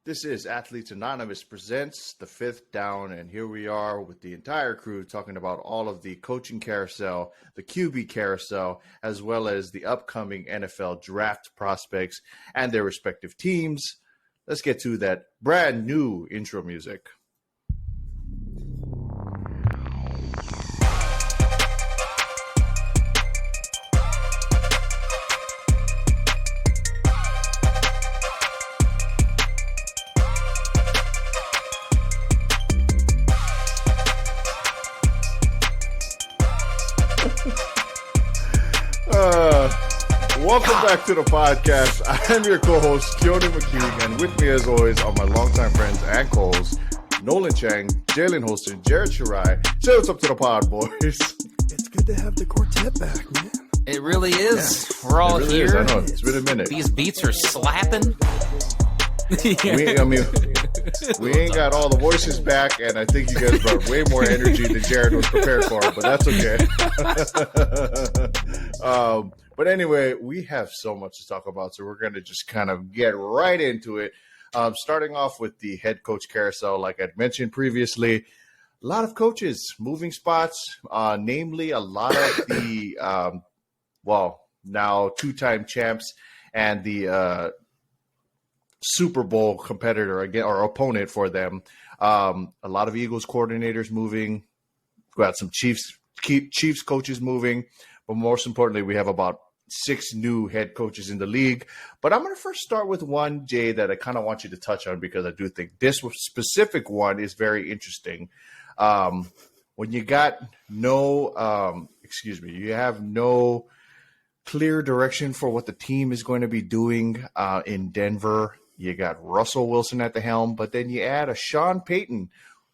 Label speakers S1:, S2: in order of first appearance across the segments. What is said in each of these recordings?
S1: This is Athletes Anonymous presents The Fifth Down, and here we are with the entire crew talking about all of the coaching carousel, the QB carousel, as well as the upcoming NFL draft prospects and their respective teams. Let's get to that brand new intro music. Welcome back to the podcast. I'm your co-host, Keone McKean, and with me, as always, are my longtime friends and co-hosts, Nolan Chang, Jalen Holston, Jared Shirai. Say what's up to the pod, boys.
S2: It's good to have the quartet back, man.
S3: It really is. Yeah. We're all here.
S1: I know. It's been a minute.
S3: These beats are slapping.
S1: We ain't got all the voices back, and I think you guys brought way more energy than Jared was prepared for, but that's okay. But anyway, we have so much to talk about, so we're going to just kind of get right into it. Starting off with the head coach carousel, like I'd mentioned previously, a lot of coaches moving spots, namely a lot of the, now two-time champs and the Super Bowl competitor again or opponent for them. A lot of Eagles coordinators moving. We've got some Chiefs coaches moving, but most importantly, we have about 6 new head coaches in the league. But I'm going to first start with one, Jay, that I kind of want you to touch on because I do think this specific one is very interesting. When you got you have no clear direction for what the team is going to be doing in Denver. You got Russell Wilson at the helm, but then you add a Sean Payton,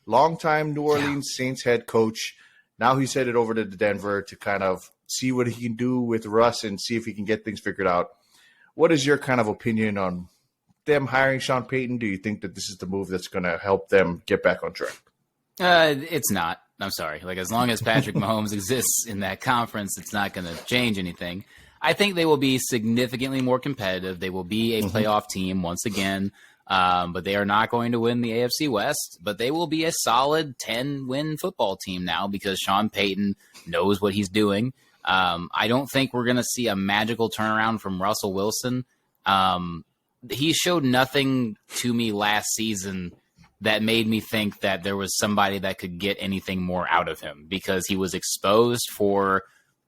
S1: longtime New Orleans Saints head coach. Now he's headed over to Denver to kind of see what he can do with Russ and see if he can get things figured out. What is your kind of opinion on them hiring Sean Payton? Do you think that this is the move that's going to help them get back on track?
S3: It's not. I'm sorry. Like, as long as Patrick Mahomes exists in that conference, it's not going to change anything. I think they will be significantly more competitive. They will be a playoff team once again, but they are not going to win the AFC West. But they will be a solid 10-win football team now because Sean Payton knows what he's doing. I don't think we're going to see a magical turnaround from Russell Wilson. He showed nothing to me last season that made me think that there was somebody that could get anything more out of him because he was exposed for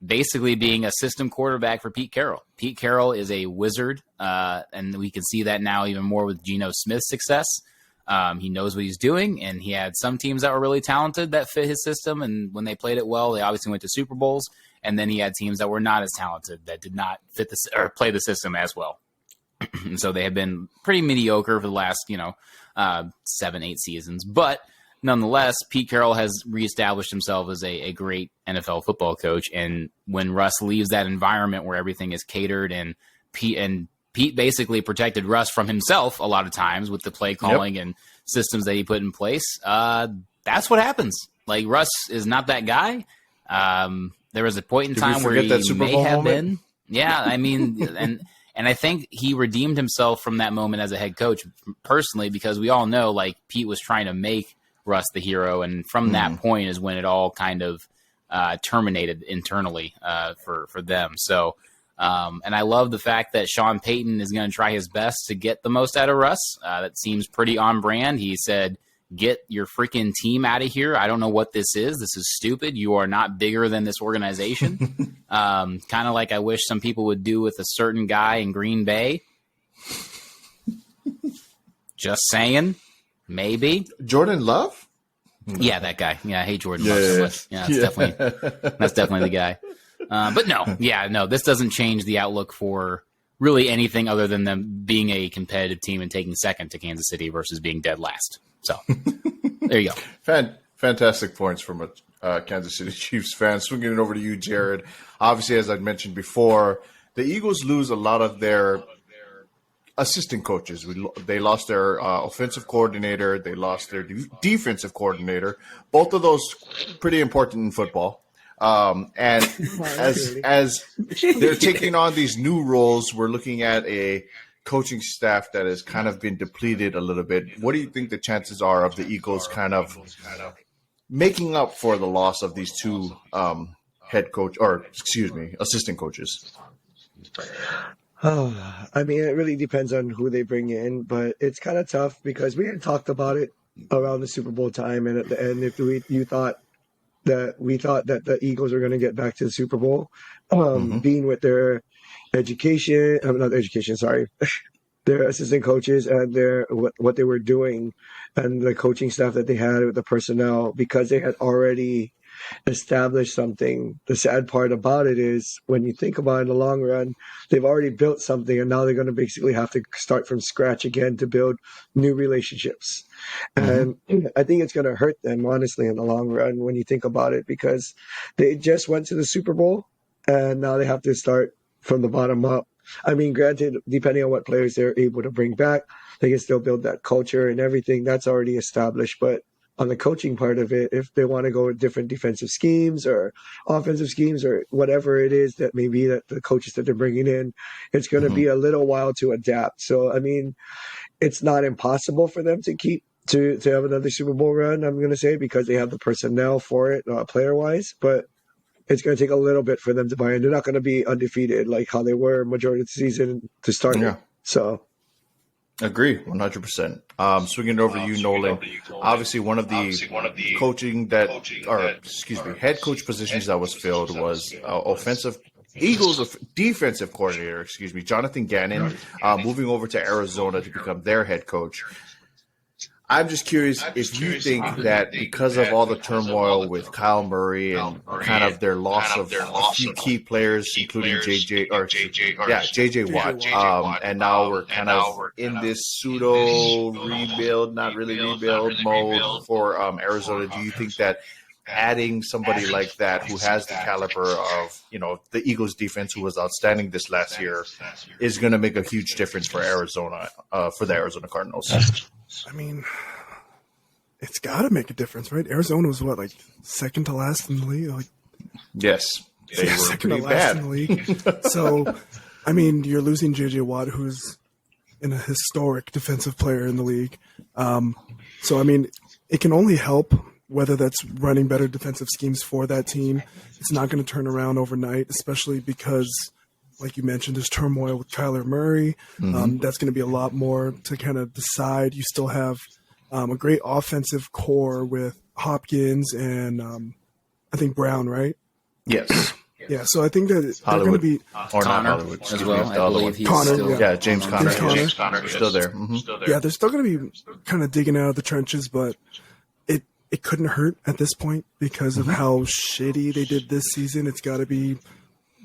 S3: basically being a system quarterback for Pete Carroll. Pete Carroll is a wizard, and we can see that now even more with Geno Smith's success. He knows what he's doing, and he had some teams that were really talented that fit his system, and when they played it well, they obviously went to Super Bowls, and then he had teams that were not as talented that did not fit or play the system as well. And so they have been pretty mediocre for the last, 7-8 seasons. But nonetheless, Pete Carroll has reestablished himself as a great NFL football coach. And when Russ leaves that environment where everything is catered and Pete basically protected Russ from himself a lot of times with the play calling and systems that he put in place, that's what happens. Like, Russ is not that guy. There was a point in time where he may have been. Yeah, I mean, and I think he redeemed himself from that moment as a head coach personally because we all know, like, Pete was trying to make Russ the hero, and from that point is when it all kind of terminated internally for them. So, and I love the fact that Sean Payton is going to try his best to get the most out of Russ. That seems pretty on brand. He said, "Get your freaking team out of here. I don't know what this is. This is stupid. You are not bigger than this organization." Kind of like I wish some people would do with a certain guy in Green Bay. Just saying. Maybe.
S1: Jordan Love?
S3: Yeah, that guy. Yeah, I hate Jordan Love so much. Yeah, that's definitely the guy. But no, this doesn't change the outlook for really anything other than them being a competitive team and taking second to Kansas City versus being dead last. So there you go.
S1: Fantastic points from a Kansas City Chiefs fan. Swinging it over to you, Jared. Obviously, as I mentioned before, the Eagles lose a lot of their assistant coaches. They lost their offensive coordinator. They lost their defensive coordinator. Both of those pretty important in football. And as they're taking on these new roles, we're looking at a coaching staff that has kind of been depleted a little bit. What do you think the chances are of the Eagles kind of making up for the loss of these two assistant coaches?
S2: I mean, it really depends on who they bring in, but it's kind of tough because we had talked about it around the Super Bowl time, and at the end, if we thought that the Eagles were going to get back to the Super Bowl, being with their their assistant coaches and what they were doing and the coaching staff that they had with the personnel, because they had already established something. The sad part about it is when you think about it in the long run, they've already built something, and now they're going to basically have to start from scratch again to build new relationships. And I think it's going to hurt them, honestly, in the long run when you think about it, because they just went to the Super Bowl and now they have to start from the bottom up. I mean, granted, depending on what players they're able to bring back, they can still build that culture and everything that's already established. But on the coaching part of it, if they want to go with different defensive schemes or offensive schemes or whatever it is that may be that the coaches that they're bringing in, it's going to be a little while to adapt. So, I mean, it's not impossible for them to have another Super Bowl run, I'm going to say, because they have the personnel for it, player-wise. But it's going to take a little bit for them to buy in. They're not going to be undefeated like how they were majority of the season to start with. So.
S1: Agree, 100%. Swinging it over to you, Nolan. Obviously, one of the head coach positions that was filled was Eagles defensive coordinator, Jonathan Gannon, moving over to Arizona to become their head coach. I'm just curious if you think that because of all the turmoil with Kyle Murray and kind of their loss of a few key players, including JJ Watt, and now we're kind of in this pseudo rebuild, not really rebuild mode for Arizona. Do you think that adding somebody like that who has the caliber of, the Eagles defense, who was outstanding this last year, is going to make a huge difference for Arizona, for the Arizona Cardinals?
S2: I mean, it's got to make a difference, right? Arizona was second to last in the league?
S1: Yes. They were
S2: second
S1: pretty
S2: to last
S1: bad
S2: in the league. So, I mean, you're losing JJ Watt, who's a historic defensive player in the league. So, I mean, it can only help, whether that's running better defensive schemes for that team. It's not going to turn around overnight, especially because, like you mentioned, there's turmoil with Kyler Murray. That's going to be a lot more to kind of decide. You still have a great offensive core with Hopkins and I think Brown, right?
S1: Yes.
S2: Yeah, so I think that they're going to be
S1: or not Hollywood
S3: as well. I believe he's
S2: Connor,
S3: still,
S1: James Conner.
S2: James
S1: Conner. Still there.
S2: Yeah, they're still going to be kind of digging out of the trenches, but it couldn't hurt at this point because of how shitty they did this season. It's got to be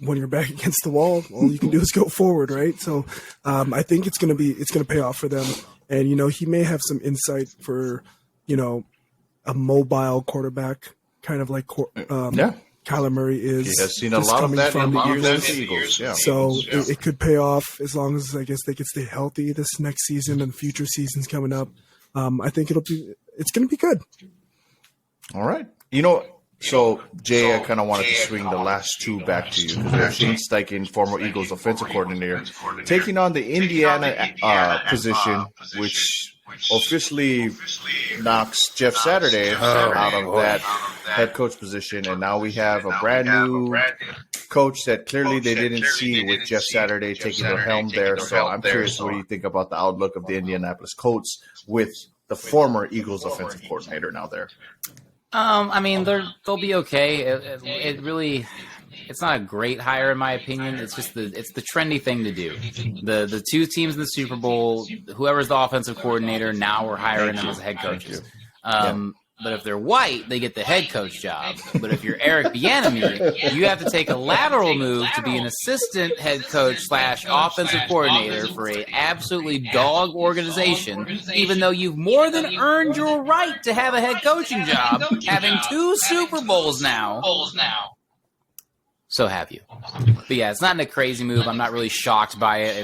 S2: when you're back against the wall, all you can do is go forward, right? So I think it's going to pay off for them. And, he may have some insight for, a mobile quarterback, kind of like Kyler Murray is.
S1: He has seen a lot of that in the years of the Eagles. Yeah.
S2: So it could pay off as long as, I guess, they can stay healthy this next season and future seasons coming up. I think it's going to be good.
S1: All right. So, Jay, I kind of wanted to swing the last two back to you, because we have Shane Steichen, former Eagles offensive coordinator, taking on the Indiana position, which officially knocks Jeff Saturday out of that head coach position. And now we have a brand new coach that clearly they didn't see with Jeff Saturday taking the helm there. So I'm curious, what do you think about the outlook of the Indianapolis Colts with the former Eagles offensive coordinator now there?
S3: I mean, they'll be okay. It really, it's not a great hire in my opinion. It's just it's the trendy thing to do. The two teams in the Super Bowl, whoever's the offensive coordinator, now we're hiring them as head coaches. But if they're white, they get the head coach job. But if you're Eric Bieniemy, you have to take a lateral move to be an assistant head coach / offensive coordinator for a absolutely dog organization, even though you've more than earned your right to have a head coaching job, having 2 Super Bowls now. So have you. But yeah, it's not a crazy move. I'm not really shocked by it.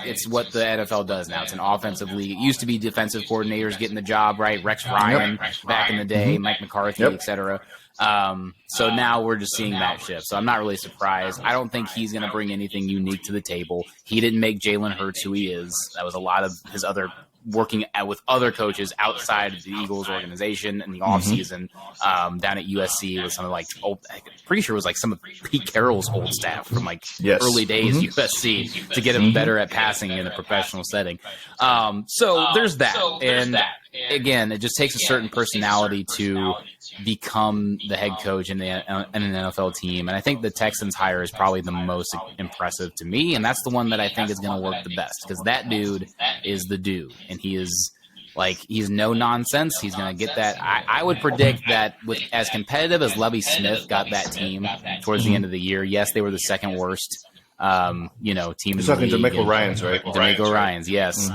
S3: It's what the NFL does now. It's an offensive league. It used to be defensive coordinators getting the job, right? Rex Ryan back in the day, Mike McCarthy, etc. So now we're just seeing that shift. So I'm not really surprised. I don't think he's going to bring anything unique to the table. He didn't make Jalen Hurts who he is. That was a lot of his other working with other coaches outside of the Eagles organization in the offseason down at USC with some of I'm pretty sure it was like some of Pete Carroll's old staff from early days USC to get him better at passing in a professional setting. So there's that. And again, it just takes a certain personality to become the head coach in an NFL team. And I think the Texans hire is probably the most impressive to me. And that's the one that I think is going to work the best because that dude is the dude. And he is he's no nonsense. He's going to get that. I would predict that with as competitive as Lovie Smith got that team towards the end of the year, yes, they were the second worst, team.
S1: You're talking DeMeco Ryans, right?
S3: DeMeco Ryans, yes.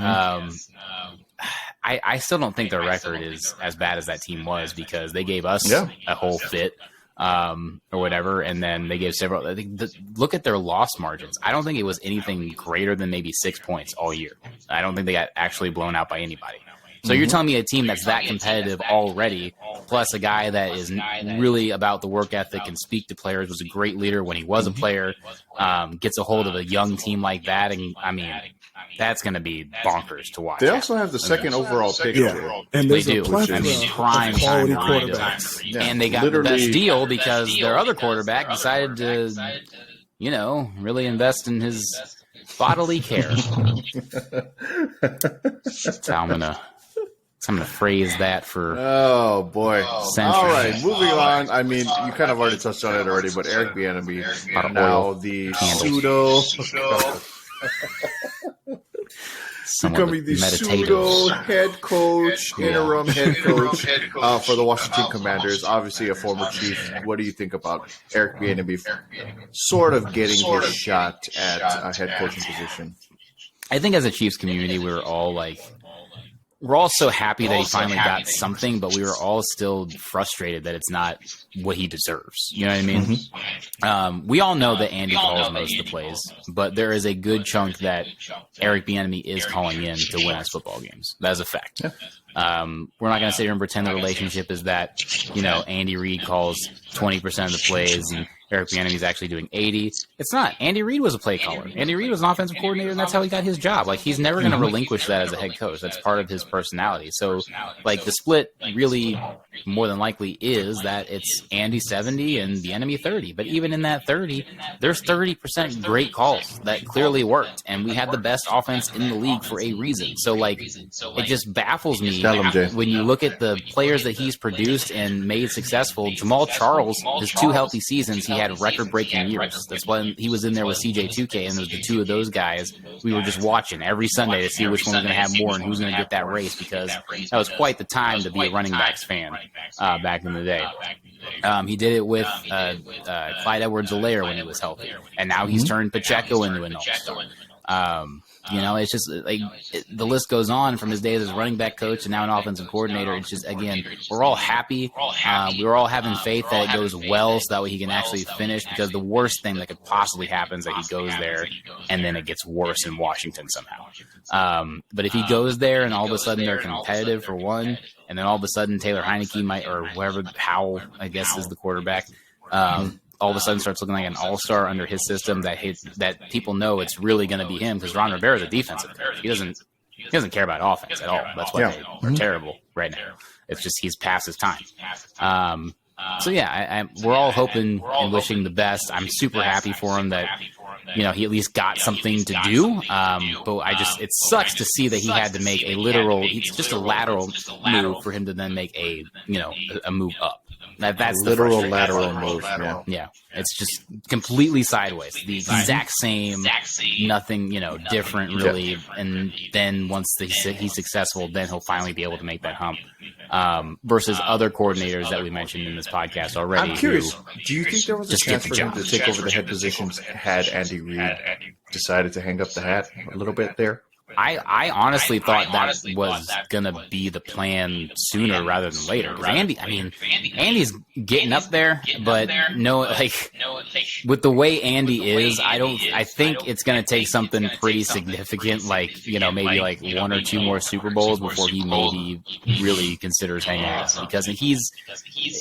S3: I still don't think their record is as bad as that team was because they gave us a whole fit or whatever, and then they gave several. I think look at their loss margins. I don't think it was anything greater than maybe 6 points all year. I don't think they got actually blown out by anybody. So you're telling me a team that's that competitive already, plus a guy that is really about the work ethic and speak to players, was a great leader when he was a player, gets a hold of a young team like that, and I mean, that's going to be bonkers to watch.
S1: They also have the second overall pick.
S2: And
S3: they do. I mean, prime time quarterbacks. Yeah. And they got the best deal because their other quarterback decided to, really invest in his bodily care. That's how I'm gonna phrase that for.
S1: Oh boy!
S3: Centuries.
S1: All right, moving on. I mean, you kind of already touched on it already, but Eric Bieniemy, now the pseudo. Becoming the pseudo head coach, interim head coach for the Washington Commanders. Obviously, a former Chief. What do you think about Eric Bieniemy sort of getting his shot at a head coaching position?
S3: I think as a Chiefs community, we're all so happy that he finally got something, but we were all still frustrated that it's not what he deserves. You know what I mean? We all know that Andy calls most of the plays, but there is a good chunk that Eric Bieniemy is calling in to win us football games. That is a fact. We're not going to sit here and pretend the relationship is that, Andy Reid calls 20% of the plays and Eric Bieniemy is actually doing 80. It's not. Andy Reid was a play caller. Andy Reid was an offensive coordinator, and that's how he got his job. He's never going to relinquish that as a head coach. That's part of his personality. So, the split really more than likely is that it's Andy 70 and Bieniemy 30. But even in that 30, there's 30% great calls that clearly worked, and we had the best offense in the league for a reason. So, it just baffles me when you look at the players that he's produced and made successful. Jamal Charles, his 2 healthy seasons, he had record-breaking years. That's when he was in there with CJ2K, and the 2 of those guys we were just watching every Sunday to see which one was going to have more and who's going to get that race, because that was quite the time to be a running backs fan back in the day. He did it with Clyde Edwards-Helaire when he was healthy, and now he's turned Pacheco into an all-star. It's just the list goes on from his days as running back coach and now an offensive coordinator. It's just, again, we're all happy. We were all having faith that it goes well so that way he can actually finish, because the worst thing that could possibly happen is that he goes there and then it gets worse in Washington somehow. But if he goes there and all of a sudden they're competitive for one, and then all of a sudden Taylor Heineke might, or whoever, Howell, I guess, is the quarterback, all of a sudden starts looking like an all-star under his system, that people know it's really going to be him, because Ron Rivera is a defensive coach. He doesn't care about offense at all. That's why they are terrible right now. It's just he's past his time. We're all hoping and wishing the best. I'm super happy for him that he at least got something to do. But it sucks to see that he had to make it's just a lateral move for him to then make a move up. That's the
S1: literal lateral move.
S3: Yeah, it's just completely sideways. The exact same, nothing, different really. And then once he's successful, then he'll finally be able to make that hump. Versus other coordinators that we mentioned in this podcast already.
S1: I'm curious. Do you think there was a chance for him to take over the head positions had Andy Reid decided to hang up the hat a little bit there?
S3: I honestly thought that was going to be the plan sooner rather than later. Because Andy's getting up there, but no, like with the way Andy is, I think it's going to take something pretty significant, like, maybe like one or two more Super Bowls before he maybe really considers hanging out. Because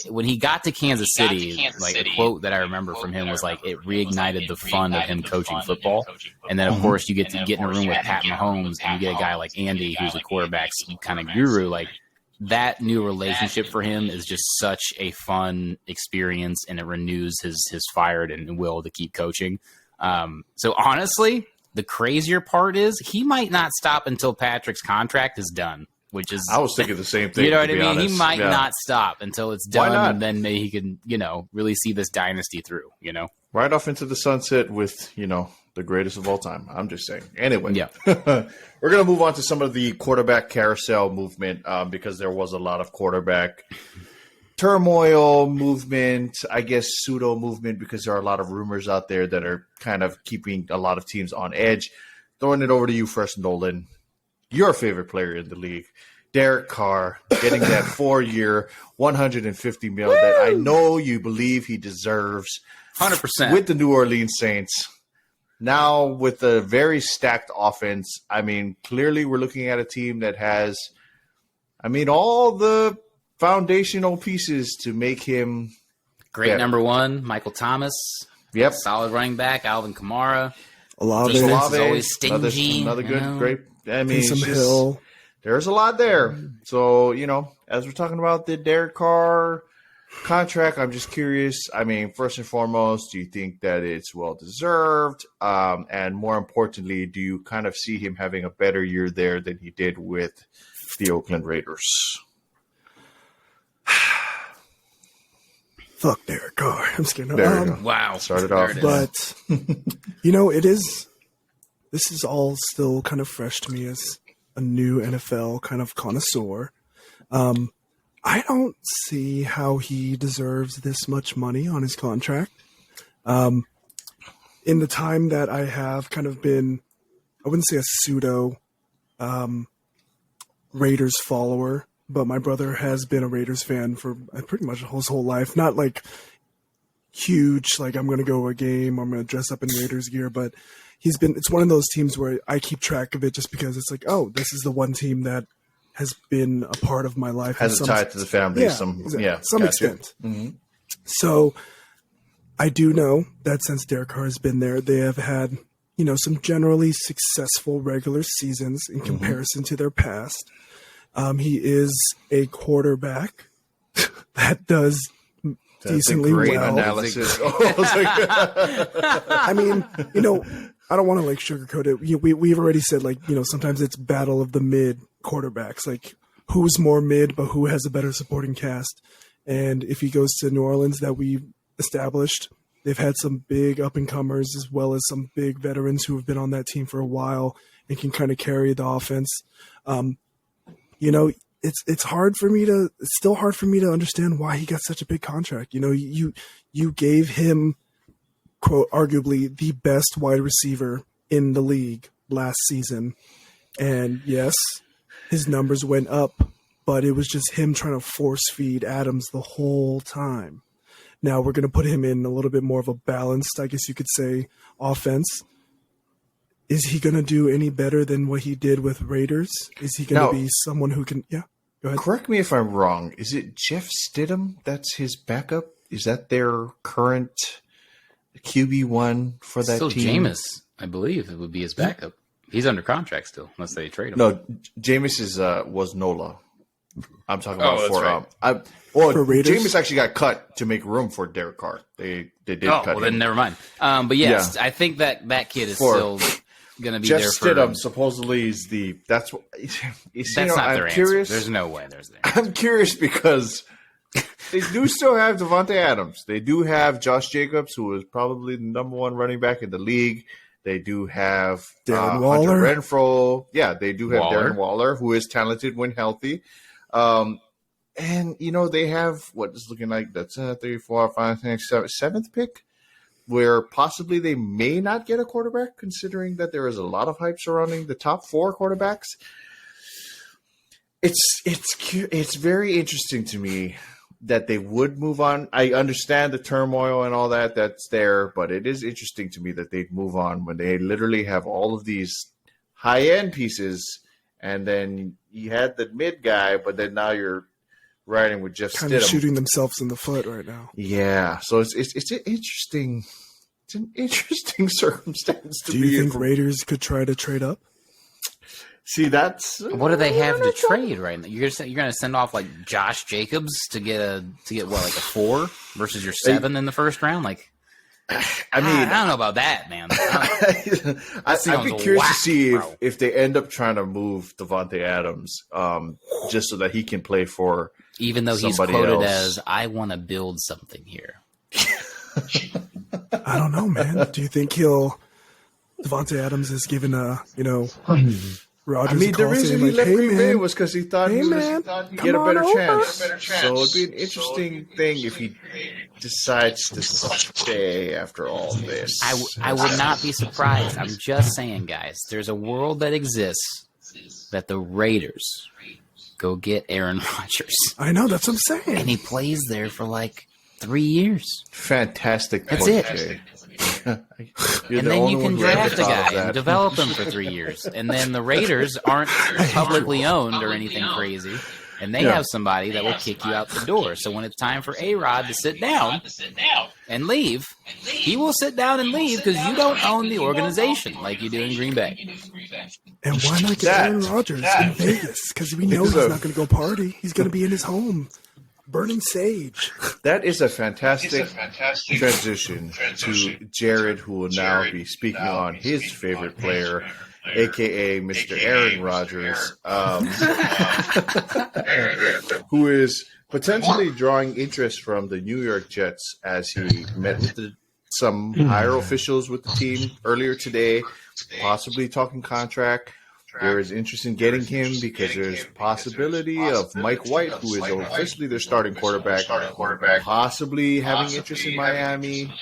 S3: when he got to Kansas City, like a quote that I remember from him was like, it reignited the fun of him coaching football. And then, of course, you get in a room with Pat Mahomes and you get a guy like Andy, who's a quarterback's kind of guru. Like, that new relationship for him is just such a fun experience, and it renews his fire and will to keep coaching. So honestly, the crazier part is he might not stop until Patrick's contract is done, which is,
S1: I was thinking the same thing.
S3: You know what I mean?
S1: Honest.
S3: He might not stop until it's done, and then maybe he can, really see this dynasty through,
S1: Right off into the sunset with, the greatest of all time. I'm just saying. Anyway,
S3: yeah.
S1: We're going to move on to some of the quarterback carousel movement because there was a lot of quarterback turmoil movement, I guess pseudo movement, because there are a lot of rumors out there that are kind of keeping a lot of teams on edge. Throwing it over to you first, Nolan. Your favorite player in the league, Derek Carr, getting that 4-year, $150 million that I know you believe he deserves.
S3: 100%.
S1: With the New Orleans Saints. Now with a very stacked offense, clearly we're looking at a team that has, all the foundational pieces to make him
S3: great better. Number one, Michael Thomas.
S1: Yep.
S3: Solid running back, Alvin Kamara.
S2: Olave
S3: is always stingy.
S1: Another good, great.
S2: Hill.
S1: There's a lot there. So, as we're talking about the Derek Carr contract, I'm just curious. First and foremost, do you think that it's well-deserved? And more importantly, do you kind of see him having a better year there than he did with the Oakland Raiders?
S2: Fuck Derek Carr. I'm scared.
S3: Wow.
S1: Started off.
S2: But, this is all still kind of fresh to me as a new NFL kind of connoisseur. I don't see how he deserves this much money on his contract. In the time that I have kind of been, I wouldn't say a pseudo Raiders follower, but my brother has been a Raiders fan for pretty much his whole life. Not like huge, like I'm going to go to a game, I'm going to dress up in Raiders gear, but it's one of those teams where I keep track of it just because it's like, oh, this is the one team that has been a part of my life.
S1: Has a tie to the family. Some
S2: extent.
S1: Mm-hmm.
S2: So I do know that since Derek Carr has been there, they have had, some generally successful regular seasons in comparison to their past. He is a quarterback that does decently well.
S1: Analysis.
S2: I don't want to sugarcoat it. We've already said sometimes it's battle of the mid quarterbacks, like who's more mid but who has a better supporting cast. And if he goes to New Orleans, that we've established, they've had some big up and comers as well as some big veterans who have been on that team for a while and can kind of carry the offense. It's still hard for me to understand why he got such a big contract. You gave him, quote, arguably the best wide receiver in the league last season. And yes, his numbers went up, but it was just him trying to force feed Adams the whole time. Now we're going to put him in a little bit more of a balanced, I guess you could say, offense. Is he going to do any better than what he did with Raiders? Is he going to be someone who can, go ahead.
S1: Correct me if I'm wrong. Is it Jeff Stidham that's his backup? Is that their current QB1 for that
S3: still
S1: team?
S3: Jameis, I believe it would be his backup. He's under contract still, unless they trade him.
S1: No, Jameis was Nola. I'm talking about
S2: for Raiders.
S1: Jameis actually got cut to make room for Derek Carr. They did cut him.
S3: Then never mind. But yes, I think that kid is still going to be
S1: Jeff
S3: there for
S1: Stidham supposedly is
S3: that's not their answer. There's no way there's there.
S1: I'm curious because they do still have Devontae Adams. They do have Josh Jacobs, who is probably the number one running back in the league. They do have
S2: Darren Waller.
S1: Hunter Renfrow. Yeah, they do have Darren Waller, who is talented when healthy. And, they have what is looking like that's 3, 4, 5, 6, 7, 7th pick where possibly they may not get a quarterback, considering that there is a lot of hype surrounding the top 4 quarterbacks. It's very interesting to me that they would move on. I understand the turmoil and all that's there, but it is interesting to me that they'd move on when they literally have all of these high-end pieces, and then you had the mid guy, but then now you're riding with Jeff
S4: kind
S1: Stidham.
S4: of shooting themselves in the foot right now.
S1: Yeah, so it's an interesting circumstance to be
S4: Do you
S1: in.
S4: think Raiders could try to trade up?
S1: See, that's
S3: What do they have to trade right now? You're going to send off like Josh Jacobs to get what, like a 4 versus your 7 in the first round? Like, I mean, I don't know about that, man.
S1: I'd be curious to see if they end up trying to move Devontae Adams, just so that he can play for.
S3: Even though he's quoted as, "I want to build something here."
S4: I don't know, man. Do you think Devontae Adams is given Rodgers?
S1: I mean, the reason he left Green Bay was because he thought he'd get a better chance. So it'd be an interesting thing if he decides to stay after all this.
S3: I would not be surprised. I'm just saying, guys. There's a world that exists that the Raiders go get Aaron Rodgers.
S4: I know, that's what I'm saying.
S3: And he plays there for like 3 years.
S1: Fantastic.
S3: That's it. And then you can draft a guy and develop him for 3 years. And then the Raiders aren't publicly owned or anything crazy. And they have somebody that will kick you out the door. So when it's time for A-Rod to sit down and leave, he will sit down and leave because you don't own the organization like you do in Green Bay.
S4: And why not get Aaron Rodgers in Vegas? Because we know he's not going to go party. He's going to be in his home, burning sage.
S1: That is a fantastic transition to Jared, who will now be speaking on his favorite player, a.k.a. Mr. Aaron Rodgers, who is potentially drawing interest from the New York Jets as he met with some higher officials with the team earlier today, possibly talking contract. There is interest in getting him because there's possibility of Mike White, who is officially their starting quarterback, possibly having interest in Miami,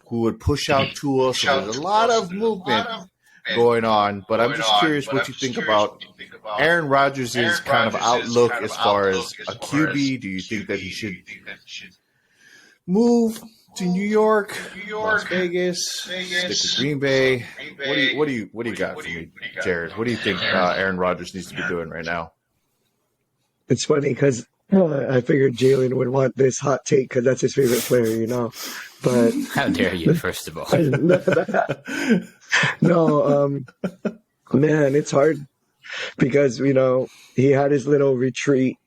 S1: who would push out Tua. So there's a lot of movement going on, but I'm just curious what you think about Aaron Rodgers' kind of outlook as far as a QB. Do you think that he should move to New York, Las Vegas, stick to Green Bay? What do you got for me, Jared? What do you think Aaron Rodgers needs to be doing right now?
S2: It's funny because I figured Jalen would want this hot take because that's his favorite player, But
S3: how dare you? First of all,
S2: no, man, it's hard because he had his little retreat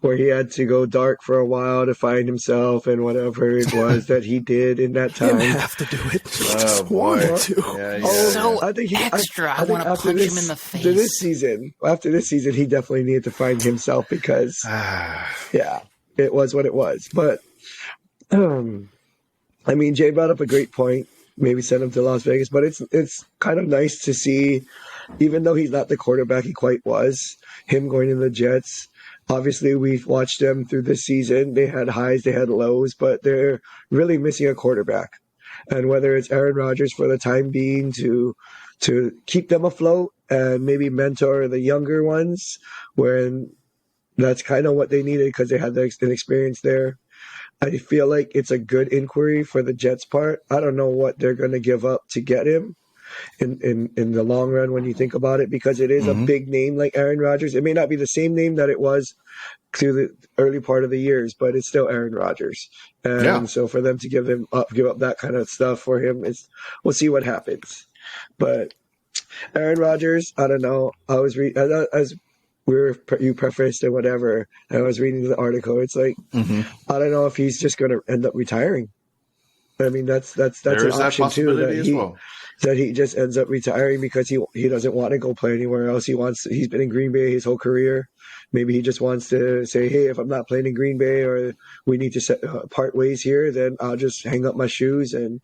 S2: where he had to go dark for a while to find himself and whatever it was that he did in that time.
S4: He didn't have to do it. He just wanted to.
S3: I think I want to punch him in the face.
S2: After this season, he definitely needed to find himself because, it was what it was. But, Jay brought up a great point. Maybe send him to Las Vegas, but it's kind of nice to see, even though he's not the quarterback he quite was, him going to the Jets. Obviously, we've watched them through this season. They had highs, they had lows, but they're really missing a quarterback. And whether it's Aaron Rodgers for the time being to keep them afloat and maybe mentor the younger ones, when that's kind of what they needed because they had the experience there. I feel like it's a good inquiry for the Jets' part. I don't know what they're going to give up to get him in the long run when you think about it, because it is a big name like Aaron Rodgers. It may not be the same name that it was through the early part of the years, but it's still Aaron Rodgers. And so for them to give up that kind of stuff for him, we'll see what happens. But Aaron Rodgers, I don't know. I was as you prefaced and whatever, and I was reading the article. It's like I don't know if he's just going to end up retiring. I mean, that's an option too. That he just ends up retiring because he doesn't want to go play anywhere else. He's been in Green Bay his whole career. Maybe he just wants to say, hey, if I'm not playing in Green Bay or we need to part ways here, then I'll just hang up my shoes and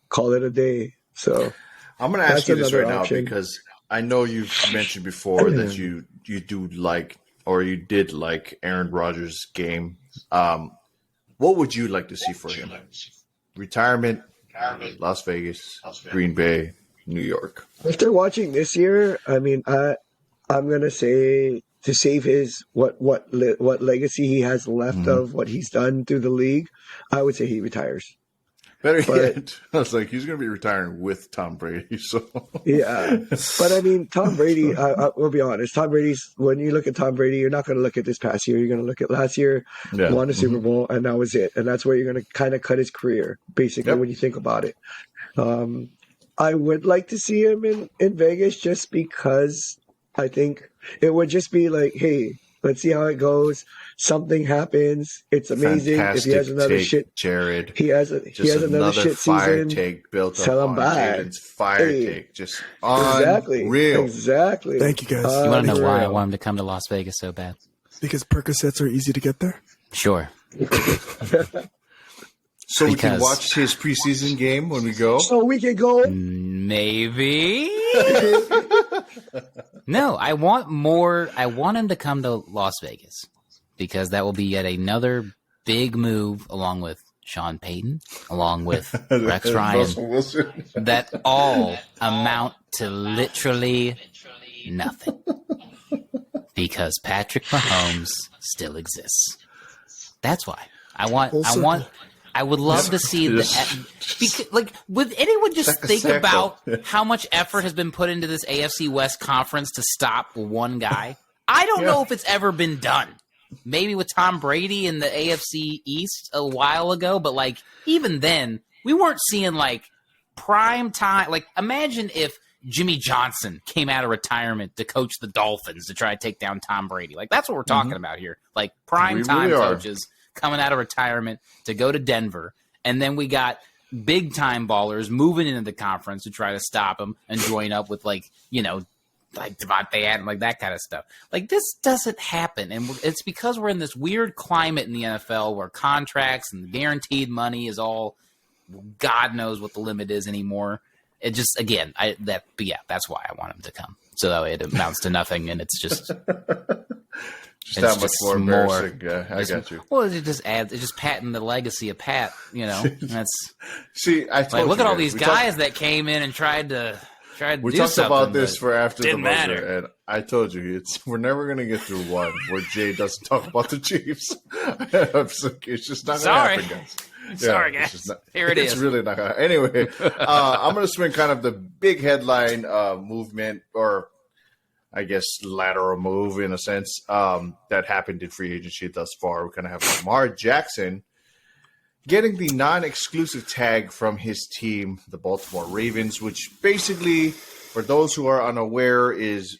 S2: call it a day. So
S1: I'm going to ask you this right now because I know you've mentioned before that you do like, or you did like Aaron Rodgers' game. What would you like to see for him? Retirement, Las Vegas, Green Bay, New York.
S2: After watching this year, I mean, I'm gonna say to save his what legacy he has left of what he's done through the league, I would say he retires.
S1: Better yet, I was like, he's going to be retiring with Tom Brady. So
S2: yeah, but I mean, Tom Brady. We'll be honest. Tom Brady's. When you look at Tom Brady, you're not going to look at this past year. You're going to look at last year. Won a Super Bowl, and that was it. And that's where you're going to kind of cut his career, basically, when you think about it. I would like to see him in Vegas just because I think it would just be like, hey, let's see how it goes. Something happens. It's amazing.
S1: Fantastic
S2: if he has another
S1: take, Jared.
S2: He has another shit
S1: fire
S2: season.
S1: Take built
S2: Sell
S1: up
S2: him
S1: on
S2: back.
S1: Jaden's fire take. Just
S2: exactly.
S1: unreal.
S2: Exactly.
S4: Thank you, guys.
S3: You want to know why I want him to come to Las Vegas so bad?
S4: Because Percocets are easy to get there?
S3: Sure.
S1: So we can watch his preseason game when we go?
S2: So we can go?
S3: Maybe. No, I want more. I want him to come to Las Vegas because that will be yet another big move along with Sean Payton, along with Rex Ryan, that all amount to literally nothing because Patrick Mahomes still exists. That's why I would love to see because, like, would anyone just think about how much effort has been put into this AFC West conference to stop one guy? I don't know if it's ever been done. Maybe with Tom Brady in the AFC East a while ago, but like even then, we weren't seeing like prime time. Like, imagine if Jimmy Johnson came out of retirement to coach the Dolphins to try to take down Tom Brady. Like, that's what we're talking about here. Like prime time coaches coming out of retirement to go to Denver. And then we got big time ballers moving into the conference to try to stop him and join up with like Devontae Adams, like that kind of stuff. Like, this doesn't happen. And it's because we're in this weird climate in the NFL where contracts and guaranteed money is all, God knows what the limit is anymore. It just, again, that's why I want him to come. So that way it amounts to nothing and it's just...
S1: Just that much more embarrassing. Yeah, I got you.
S3: Well, it just patting the legacy of Pat, That's
S1: see, I told
S3: like,
S1: you
S3: look at all these guys that came in and tried to do something.
S1: We talked about this for after the
S3: matter.
S1: buzzer, and I told you we're never going to get through one where Jay doesn't talk about the Chiefs. It's just not going to happen, guys.
S3: Sorry, guys. Here it is.
S1: It's really not going to happen. Anyway, I'm going to swing kind of the big headline movement, or I guess lateral move in a sense, that happened in free agency thus far. We kind of have Lamar Jackson getting the non-exclusive tag from his team, the Baltimore Ravens, which basically, for those who are unaware, is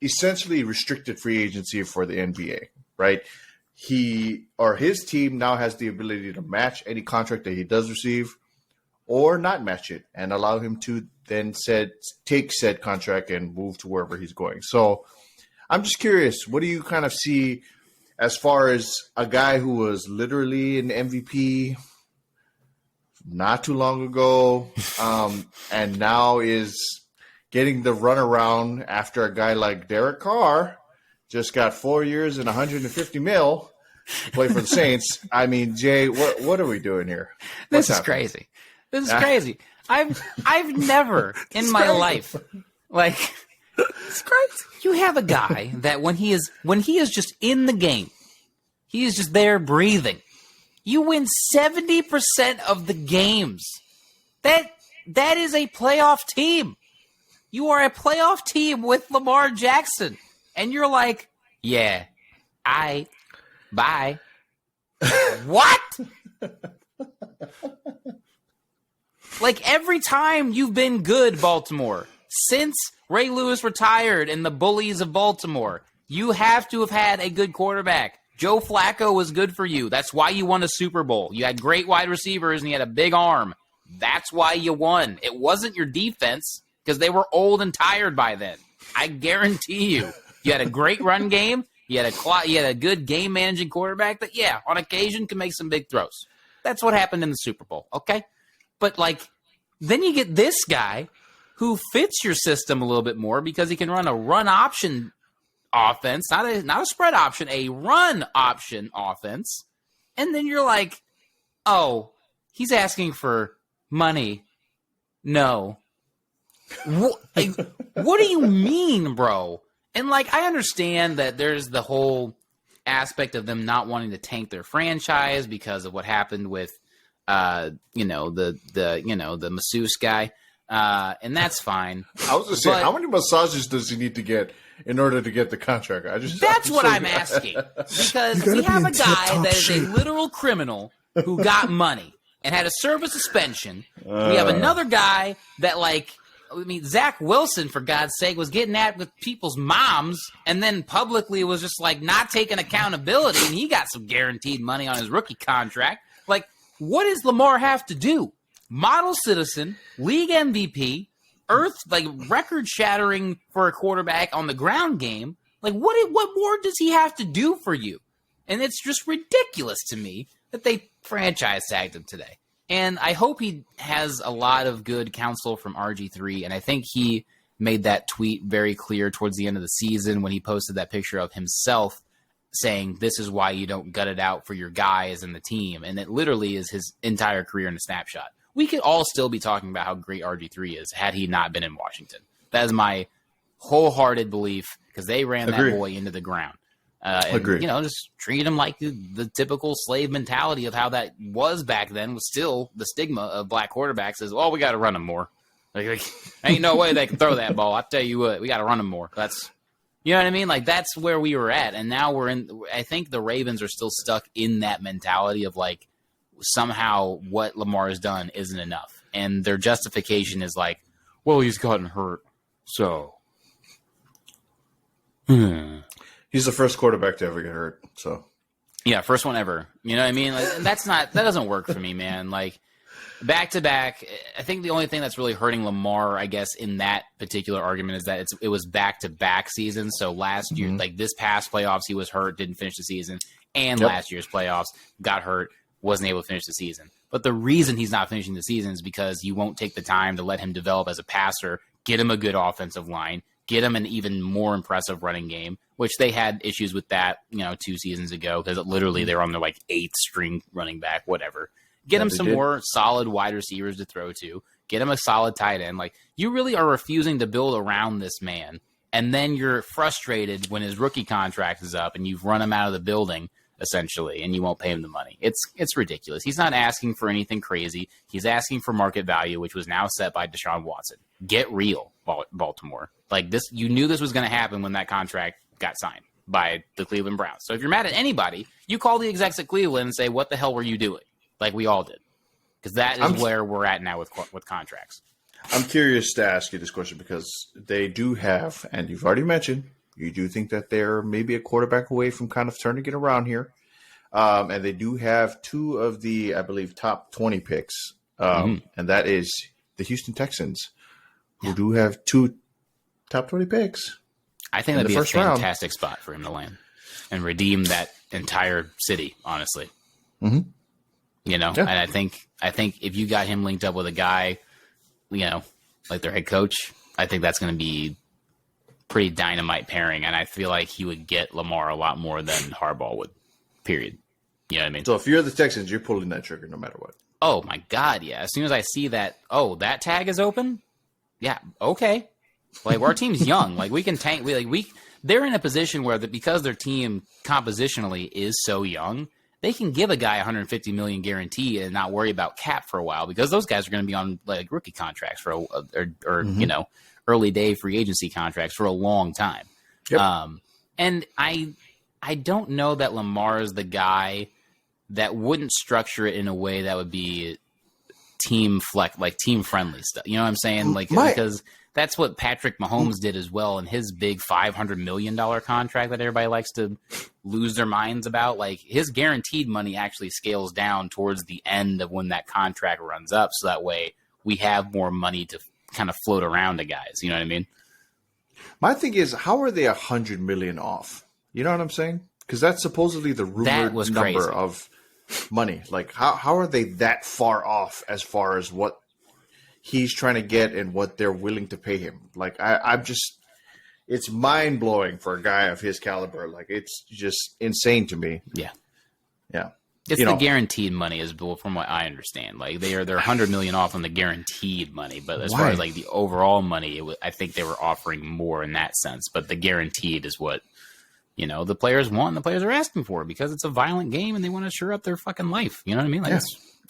S1: essentially restricted free agency for the NBA, right? His team now has the ability to match any contract that he does receive or not match it and allow him to then take said contract and move to wherever he's going. So I'm just curious, what do you kind of see as far as a guy who was literally an MVP not too long ago and now is getting the runaround after a guy like Derek Carr just got 4 years and $150 million to play for the Saints? I mean, Jay, what are we doing here?
S3: This is crazy. This is crazy. I've never in my life, like, it's crazy. You have a guy that when he is just in the game, he is just there breathing. You win 70% of the games. That is a playoff team. You are a playoff team with Lamar Jackson, and you're like, yeah, bye. What? Like, every time you've been good, Baltimore, since Ray Lewis retired and the bullies of Baltimore, you have to have had a good quarterback. Joe Flacco was good for you. That's why you won a Super Bowl. You had great wide receivers and you had a big arm. That's why you won. It wasn't your defense because they were old and tired by then. I guarantee you. You had a great run game. You had a good game-managing quarterback that, yeah, on occasion can make some big throws. That's what happened in the Super Bowl, okay? But, like, then you get this guy who fits your system a little bit more because he can run a run option offense, not a spread option, a run option offense. And then you're like, oh, he's asking for money. No. What do you mean, bro? And, like, I understand that there's the whole aspect of them not wanting to tank their franchise because of what happened with, the masseuse guy. And that's fine.
S1: I was just saying, how many massages does he need to get in order to get the contract?
S3: That's what I'm asking. Because we have a guy that is a literal criminal who got money and had to serve a suspension. We have another guy that, like, Zach Wilson, for God's sake, was getting at with people's moms and then publicly was just, like, not taking accountability, and he got some guaranteed money on his rookie contract. Like, what does Lamar have to do? Model citizen, league MVP, record-shattering for a quarterback on the ground game. Like, what more does he have to do for you? And it's just ridiculous to me that they franchise tagged him today. And I hope he has a lot of good counsel from RG3. And I think he made that tweet very clear towards the end of the season when he posted that picture of himself saying, this is why you don't gut it out for your guys and the team. And it literally is his entire career in a snapshot. We could all still be talking about how great RG3 is had he not been in Washington. That is my wholehearted belief, because they ran that boy into the ground.
S1: Agreed.
S3: Just treat him like the typical slave mentality of how that was back then was still the stigma of black quarterbacks is, we got to run them more. Like, ain't no way they can throw that ball. I tell you what, we got to run them more. That's, you know what I mean? Like, that's where we were at. And now I think the Ravens are still stuck in that mentality of, like, somehow what Lamar has done isn't enough. And their justification is like, well, he's gotten hurt. So.
S1: He's the first quarterback to ever get hurt. So.
S3: Yeah, first one ever. You know what I mean? Like, that doesn't work for me, man. Like, back to back, I think the only thing that's really hurting Lamar, I guess, in that particular argument is that it was back to back seasons. So last year, like this past playoffs, he was hurt, didn't finish the season. And last year's playoffs, got hurt, wasn't able to finish the season. But the reason he's not finishing the season is because you won't take the time to let him develop as a passer, get him a good offensive line, get him an even more impressive running game, which they had issues with that, 2 seasons ago, because literally they were on their, like, 8th string running back, whatever. Get him some more solid wide receivers to throw to. Get him a solid tight end. Like, you really are refusing to build around this man, and then you're frustrated when his rookie contract is up and you've run him out of the building, essentially, and you won't pay him the money. It's ridiculous. He's not asking for anything crazy. He's asking for market value, which was now set by Deshaun Watson. Get real, Baltimore. Like, this, you knew this was going to happen when that contract got signed by the Cleveland Browns. So if you're mad at anybody, you call the execs at Cleveland and say, what the hell were you doing? Like we all did. Because that is where we're at now with contracts.
S1: I'm curious to ask you this question because they do have, and you've already mentioned, you do think that they're maybe a quarterback away from kind of turning it around here. And they do have 2 of the, I believe, top 20 picks. And that is the Houston Texans, who do have 2 top 20 picks.
S3: I think that'd be a fantastic spot for him to land and redeem that entire city, honestly.
S1: Mm-hmm.
S3: And I think if you got him linked up with a guy, like their head coach, I think that's going to be pretty dynamite pairing. And I feel like he would get Lamar a lot more than Harbaugh would, period. You know what I mean?
S1: So if you're the Texans, you're pulling that trigger no matter what.
S3: Oh, my God, yeah. As soon as I see that, that tag is open, yeah, okay. Like, our team's young. Like, we can tank. They're in a position where because their team compositionally is so young, they can give a guy $150 million guarantee and not worry about cap for a while because those guys are going to be on like rookie contracts for early day free agency contracts for a long time. Yep. And I don't know that Lamar is the guy that wouldn't structure it in a way that would be team friendly stuff. You know what I'm saying? Because that's what Patrick Mahomes did as well in his big $500 million contract that everybody likes to lose their minds about. Like, his guaranteed money actually scales down towards the end of when that contract runs up. So that way we have more money to kind of float around to guys. You know what I mean?
S1: My thing is, how are they $100 million off? You know what I'm saying? Because that's supposedly the rumored number of money. Like, how are they that far off as far as what he's trying to get and what they're willing to pay him? Like, I'm just, it's mind blowing for a guy of his caliber. Like, it's just insane to me.
S3: Yeah.
S1: Yeah.
S3: It's the guaranteed money, is from what I understand. Like they're $100 million off on the guaranteed money, but as far as like the overall money, I think they were offering more in that sense. But the guaranteed is what the players want, and the players are asking for, because it's a violent game and they want to shore up their fucking life. You know what I mean? Like,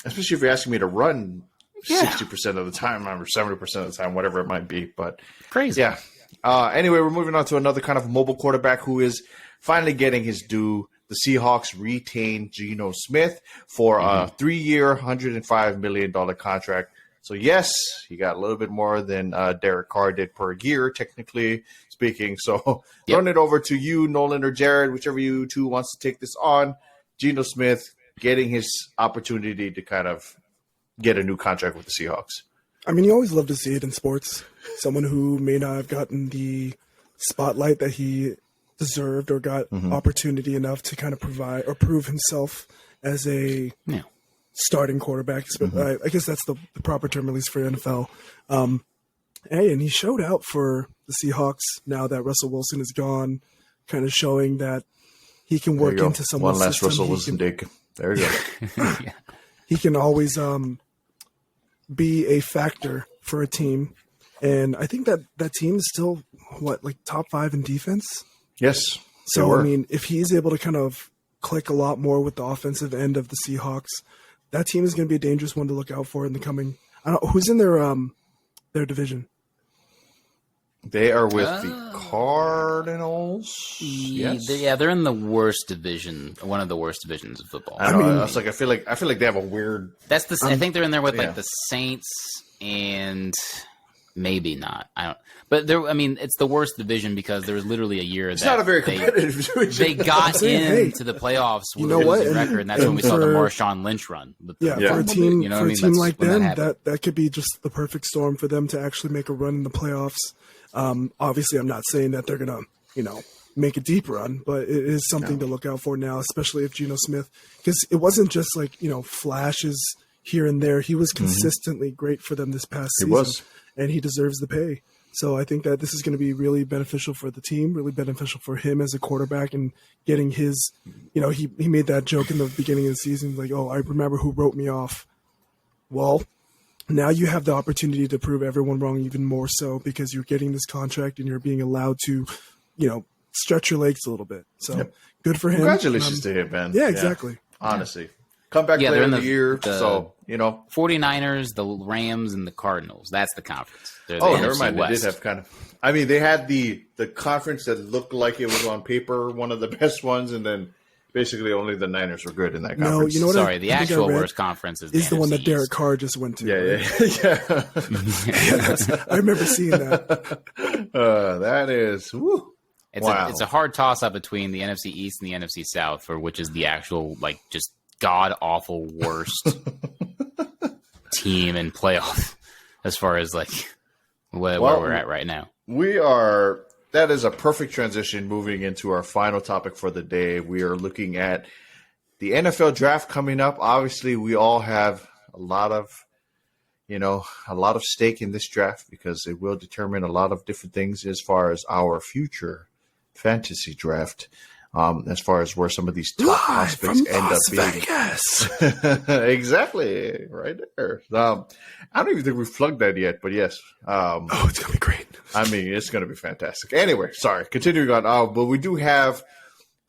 S1: especially if you're asking me to run 60% of the time or 70% of the time, whatever it might be. But
S3: crazy.
S1: Yeah. Anyway, we're moving on to another kind of mobile quarterback who is finally getting his due. The Seahawks retained Geno Smith for a 3-year, $105 million contract. So, yes, he got a little bit more than Derek Carr did per year, technically speaking. So, throwing it over to you, Nolan or Jared, whichever you two wants to take this on. Geno Smith getting his opportunity to kind of get a new contract with the Seahawks.
S4: I mean, you always love to see it in sports. Someone who may not have gotten the spotlight that he deserved or got opportunity enough to kind of provide or prove himself as a starting quarterback. I guess that's the proper term, at least for NFL. And he showed out for the Seahawks now that Russell Wilson is gone, kind of showing that he can work into someone's
S1: one last
S4: system.
S1: Russell Wilson dig. There you go.
S4: He can always be a factor for a team. And I think that team is still, top 5 in defense?
S1: Yes.
S4: So, I mean, if he's able to kind of click a lot more with the offensive end of the Seahawks, that team is going to be a dangerous one to look out for in the coming. I don't know who's in their division.
S1: They are with the Cardinals.
S3: Yes. They're in the worst division, one of the worst divisions of football.
S1: I mean, I feel like they have a weird.
S3: That's the. I think they're in there with like the Saints and maybe not. I don't. But there, I mean, it's the worst division because there was literally a year
S1: it's not a very competitive division.
S3: They got into the playoffs with a losing record, and that's when we saw the Marshawn Lynch run.
S4: For a team, like them, that could be just the perfect storm for them to actually make a run in the playoffs. Obviously, I'm not saying that they're gonna, make a deep run, but it is something to look out for now, especially if Geno Smith, because it wasn't just like flashes here and there. He was consistently great for them this past season, and he deserves the pay. So I think that this is going to be really beneficial for the team, really beneficial for him as a quarterback, and getting his, he made that joke in the beginning of the season, like, oh, I remember who wrote me off. Well, now you have the opportunity to prove everyone wrong even more so, because you're getting this contract and you're being allowed to, stretch your legs a little bit. So good for him.
S1: Congratulations to him, man.
S4: Yeah, exactly.
S1: Honestly. Comeback player of the year. So,
S3: 49ers, the Rams, and the Cardinals. That's the conference.
S1: Never mind. They did have kind of. I mean, they had the conference that looked like it was on paper one of the best ones, and then basically only the Niners were good in that conference.
S4: No, you know what?
S3: Sorry, the actual worst conference is
S4: the one that Derek Carr just went to.
S1: Yeah.
S4: I remember seeing that.
S1: That is. Woo.
S3: It's a hard toss up between the NFC East and the NFC South for which is the actual just god awful worst team in playoff as far as where we're at right now. That
S1: is a perfect transition moving into our final topic for the day. We are looking at the NFL draft coming up. Obviously, we all have a lot of stake in this draft because it will determine a lot of different things as far as our future fantasy draft. As far as where some of these top prospects end up being.
S4: Vegas.
S1: Exactly. Right there. I don't even think we've plugged that yet, but yes.
S4: It's going to be great.
S1: I mean, it's going to be fantastic. Anyway, sorry. Continuing on. But we do have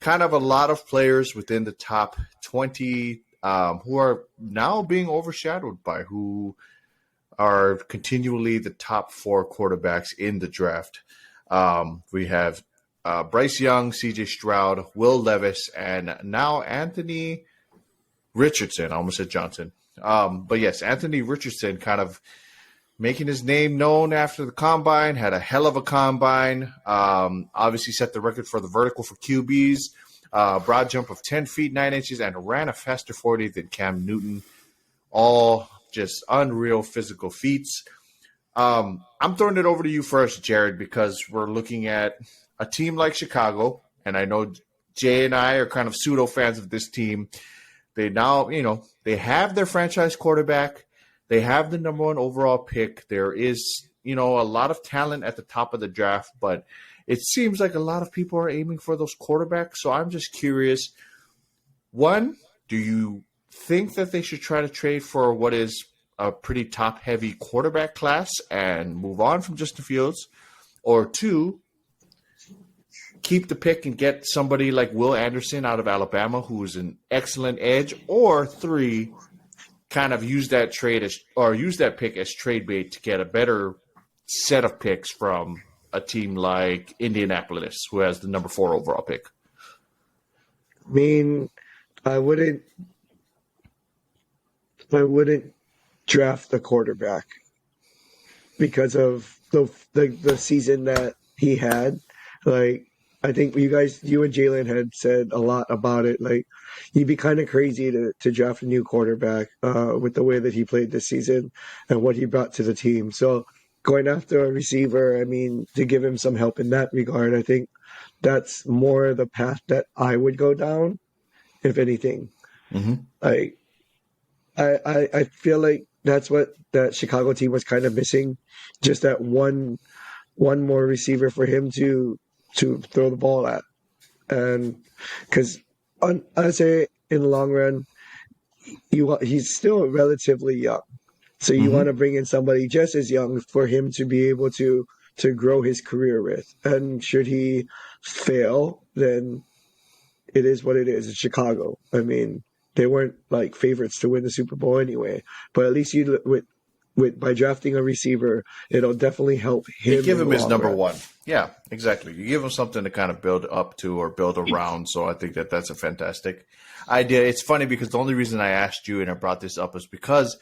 S1: kind of a lot of players within the top 20 who are now being overshadowed by who are continually the top 4 quarterbacks in the draft. We have Bryce Young, C.J. Stroud, Will Levis, and now Anthony Richardson. I almost said Johnson. But yes, Anthony Richardson kind of making his name known after the combine, had a hell of a combine. Obviously set the record for the vertical for QBs, broad jump of 10 feet, 9 inches, and ran a faster 40 than Cam Newton. All just unreal physical feats. I'm throwing it over to you first, Jared, because we're looking at a team like Chicago, and I know Jay and I are kind of pseudo fans of this team. They now, they have their franchise quarterback. They have the number 1 overall pick. There is, a lot of talent at the top of the draft, but it seems like a lot of people are aiming for those quarterbacks. So I'm just curious. 1, do you think that they should try to trade for what is a pretty top-heavy quarterback class and move on from Justin Fields? Or 2, keep the pick and get somebody like Will Anderson out of Alabama, who is an excellent edge? Or 3, kind of use that pick as trade bait to get a better set of picks from a team like Indianapolis, who has the number 4 overall pick?
S2: I mean, I wouldn't draft the quarterback because of the season that he had. Like, I think you and Jalen had said a lot about it. Like, you'd be kind of crazy to draft a new quarterback with the way that he played this season and what he brought to the team. So going after a receiver, I mean, to give him some help in that regard, I think that's more the path that I would go down, if anything.
S1: Mm-hmm.
S2: Like, I feel like that's what that Chicago team was kind of missing, just that one more receiver for him to throw the ball at. And because I say in the long run, he's still relatively young. So you want to bring in somebody just as young for him to be able to grow his career with. And should he fail, then it is what it is. It's Chicago. I mean, they weren't like favorites to win the Super Bowl anyway. But at least by drafting a receiver, it'll definitely help him.
S1: You give him his number 1. Yeah, exactly. You give him something to kind of build up to or build around. So I think that's a fantastic idea. It's funny because the only reason I asked you and I brought this up is because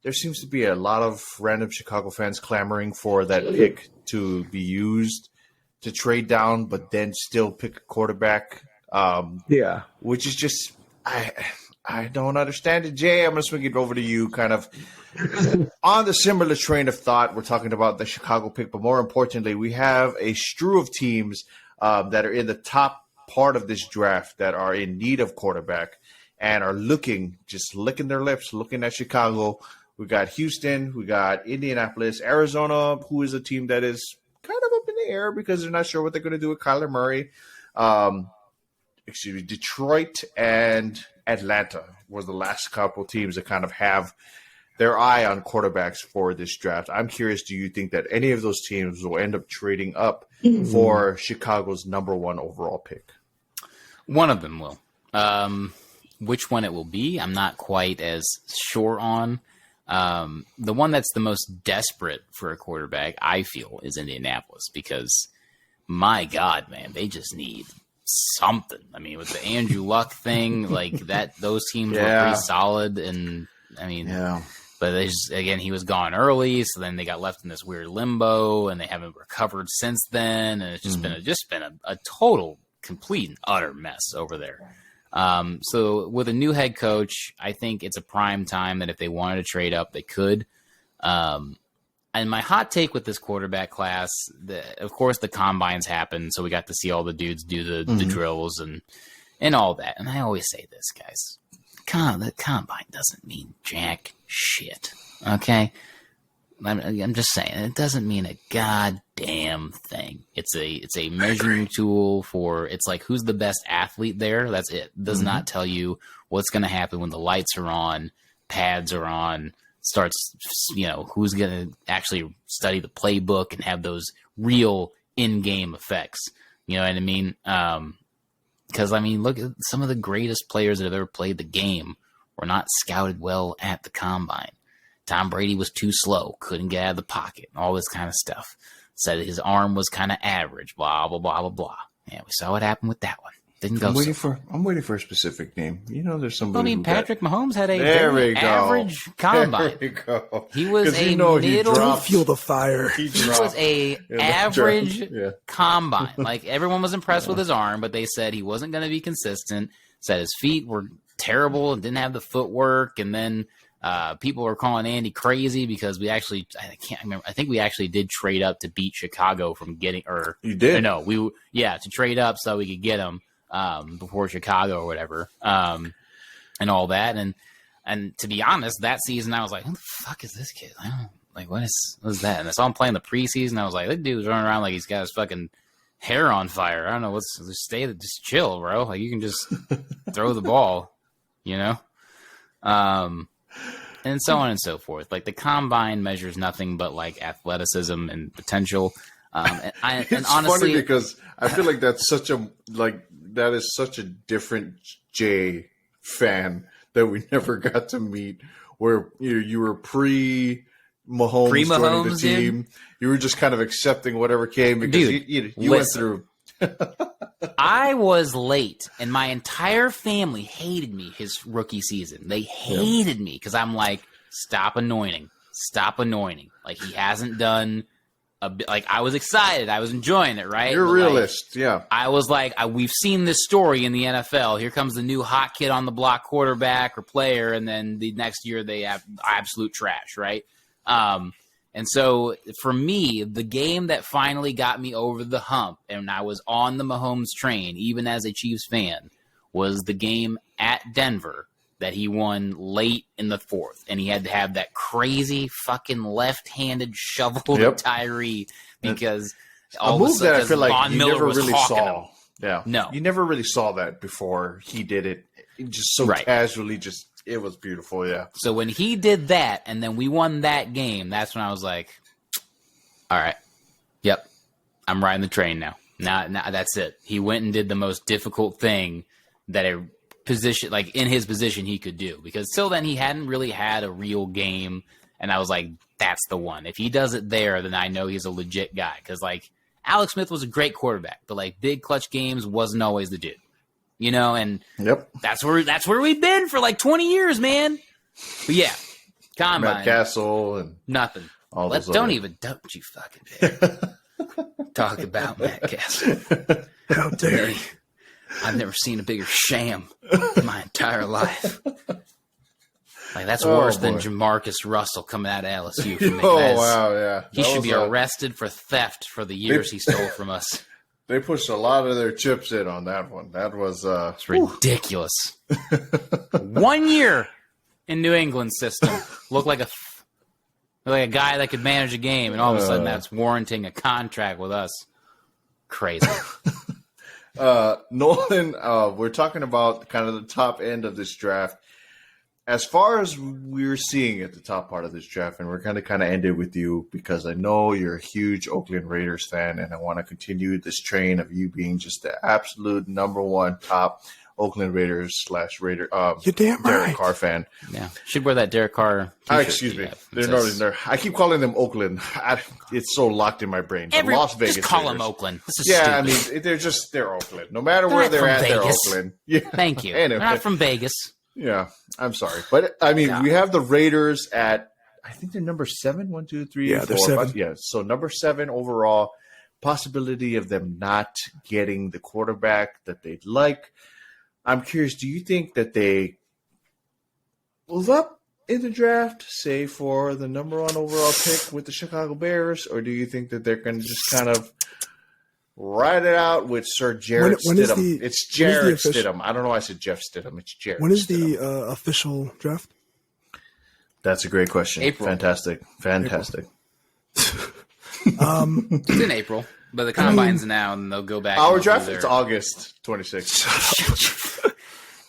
S1: there seems to be a lot of random Chicago fans clamoring for that pick to be used to trade down, but then still pick a quarterback. Which is just I don't understand it. Jay, I'm going to swing it over to you kind of on the similar train of thought. We're talking about the Chicago pick, but more importantly, we have a strew of teams that are in the top part of this draft that are in need of quarterback and are licking their lips, looking at Chicago. We got Houston, we got Indianapolis, Arizona, who is a team that is kind of up in the air because they're not sure what they're going to do with Kyler Murray. Detroit and Atlanta was the last couple teams that kind of have their eye on quarterbacks for this draft. I'm curious, do you think that any of those teams will end up trading up for Chicago's number 1 overall pick?
S3: One of them will. Which one it will be, I'm not quite as sure on. The one that's the most desperate for a quarterback, I feel, is Indianapolis because, my God, man, they just need something. I mean, with the Andrew Luck thing, like that, those teams were pretty solid. And I mean, but they just, again, he was gone early, so then they got left in this weird limbo, and they haven't recovered since then. And it's just been a total, complete, and utter mess over there. So with a new head coach, I think it's a prime time that if they wanted to trade up, they could. And my hot take with this quarterback class, of course, the combines happened, so we got to see all the dudes do the drills and all that. And I always say this, guys. The combine doesn't mean jack shit, okay? I'm just saying, it doesn't mean a goddamn thing. It's a measuring tool it's like who's the best athlete there. That's it. It does not tell you what's going to happen when the lights are on, pads are on, starts, who's going to actually study the playbook and have those real in-game effects. You know what I mean? Because, look at some of the greatest players that have ever played the game were not scouted well at the combine. Tom Brady was too slow, couldn't get out of the pocket, all this kind of stuff. Said his arm was kind of average, blah, blah, blah, blah, blah. Yeah, we saw what happened with that one. Didn't go
S1: I'm waiting for a specific name. There's somebody.
S3: Patrick Mahomes had a very average combine.
S1: There we go.
S3: He was a middle.
S4: Feel the fire.
S3: He was a average combine. Like everyone was impressed with his arm, but they said he wasn't going to be consistent. Said his feet were terrible and didn't have the footwork, and then. People were calling Andy crazy because I can't remember. I think we actually did trade up to beat Chicago from getting, or
S1: you did?
S3: No, to trade up so we could get them before Chicago or whatever, and all that. And to be honest, that season I was like, who the fuck is this kid? What is that? And I saw him playing the preseason. I was like, that dude's running around like he's got his fucking hair on fire. I don't know just chill, bro. Like you can just throw the ball. you know? And so on and so forth. Like the combine measures nothing but like athleticism and potential. And
S1: It's
S3: honestly,
S1: funny because I feel like that is such a different Jay fan that we never got to meet. Where you were pre-Mahomes joining the team, dude. You were just kind of accepting whatever came because you went through.
S3: I was late, and my entire family hated me his rookie season. They hated me because I'm like, stop anointing. Like he hasn't done a bit. Like I was excited, I was enjoying it. Right?
S1: You're a realist, yeah.
S3: I was like, we've seen this story in the NFL. Here comes the new hot kid on the block quarterback or player, and then the next year they have absolute trash, right? And so for me, the game that finally got me over the hump and I was on the Mahomes train, even as a Chiefs fan, was the game at Denver that he won late in the fourth. And he had to have that crazy fucking left-handed shovel to Tyree because
S1: all of a sudden, I feel like
S3: Von
S1: you
S3: Miller
S1: never
S3: was
S1: really saw.
S3: him.
S1: Yeah.
S3: No.
S1: You never really saw that before he did it. Just so casually, it was beautiful, yeah.
S3: So when he did that and then we won that game, that's when I was like, all right, yep, I'm riding the train now. Now that's it. He went and did the most difficult thing that a position, like in his position, he could do. Because till then, he hadn't really had a real game. And I was like, that's the one. If he does it there, then I know he's a legit guy. Because, like, Alex Smith was a great quarterback. But, like, big clutch games wasn't always the dude. You know, and that's where we've been for like 20 years, man. But yeah, combine,
S1: Matt Castle and
S3: nothing. Don't you fucking dare talk about Matt Castle.
S4: How dare you?
S3: I've never seen a bigger sham in my entire life. Like that's worse than Jamarcus Russell coming out of LSU for me.
S1: Wow, yeah.
S3: He should be arrested for theft for the years he stole from us.
S1: They pushed a lot of their chips in on that one. That was
S3: it's ridiculous. 1 year in New England system looked like a guy that could manage a game, and all of a sudden that's warranting a contract with us. Crazy.
S1: Nolan, we're talking about kind of the top end of this draft. As far as we're seeing at the top part of this draft, and we're going to kind of end it with you because I know you're a huge Oakland Raiders fan, and I want to continue this train of you being just the absolute number one top Oakland Raiders / Raider Derek Carr fan.
S3: Yeah, should wear that Derek Carr.
S1: Excuse me, they're I keep calling them Oakland. It's so locked in my brain. Las Vegas.
S3: Just call
S1: Raiders.
S3: them Oakland. This is stupid.
S1: I mean they're Oakland. No matter where they're at, they're Oakland. Yeah.
S3: Thank you.
S1: Anyway.
S3: They're not from Vegas.
S1: Yeah, I'm sorry, but I mean, we have the Raiders at I think they're number 7. 1, 2, 3, 4,
S4: they're 7.
S1: 5. Yeah, so number 7 overall. Possibility of them not getting the quarterback that they'd like. I'm curious. Do you think that they move up in the draft, say for the number 1 overall pick with the Chicago Bears, or do you think that they're going to just kind of ride it out with Sir Jarrett Stidham? It's Jarrett Stidham. I don't know why I said Jeff Stidham. It's Jarrett.
S4: When is
S1: Stidham.
S4: the official draft?
S1: That's a great question.
S3: April.
S1: Fantastic.
S3: It's in April, but the combine's now, and they'll go back.
S1: Our draft is August 26th.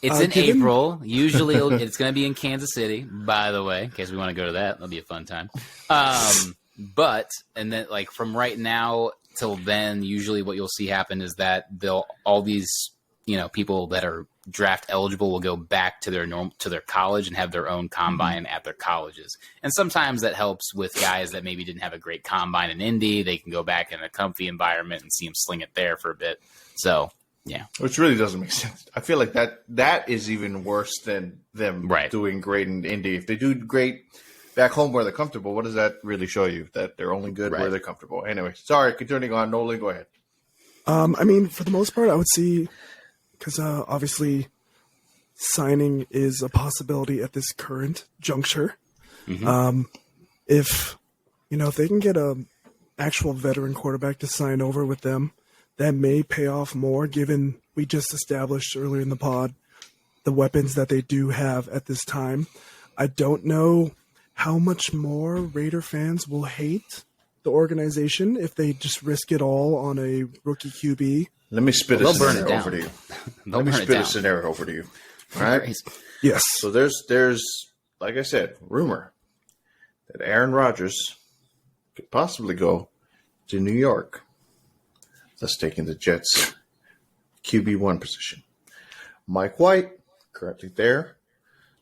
S3: It's in April. Usually, it's going to be in Kansas City. By the way, in case we want to go to that, that'll be a fun time. And then like from right now till then, usually what you'll see happen is that all these people that are draft eligible will go back to their college and have their own combine at their colleges. And sometimes that helps with guys that maybe didn't have a great combine in Indy. They can go back in a comfy environment and see them sling it there for a bit. So, yeah. Which
S1: really doesn't make sense. I feel like that is even worse than them doing great in Indy. If they do great back home where they're comfortable, what does that really show you? That they're only good where they're comfortable. Anyway, sorry, continuing on. Nolan, go ahead.
S4: I mean, for the most part, I would see – because obviously signing is a possibility at this current juncture. Mm-hmm. If they can get a actual veteran quarterback to sign over with them, that may pay off more, given we just established earlier in the pod the weapons that they do have at this time. I don't know how much more Raider fans will hate the organization if they just risk it all on a rookie QB.
S1: Let me spit a scenario over to you. right?
S3: Crazy.
S4: Yes.
S1: So there's like I said, rumor that Aaron Rodgers could possibly go to New York, thus taking the Jets' QB1 position. Mike White, currently there,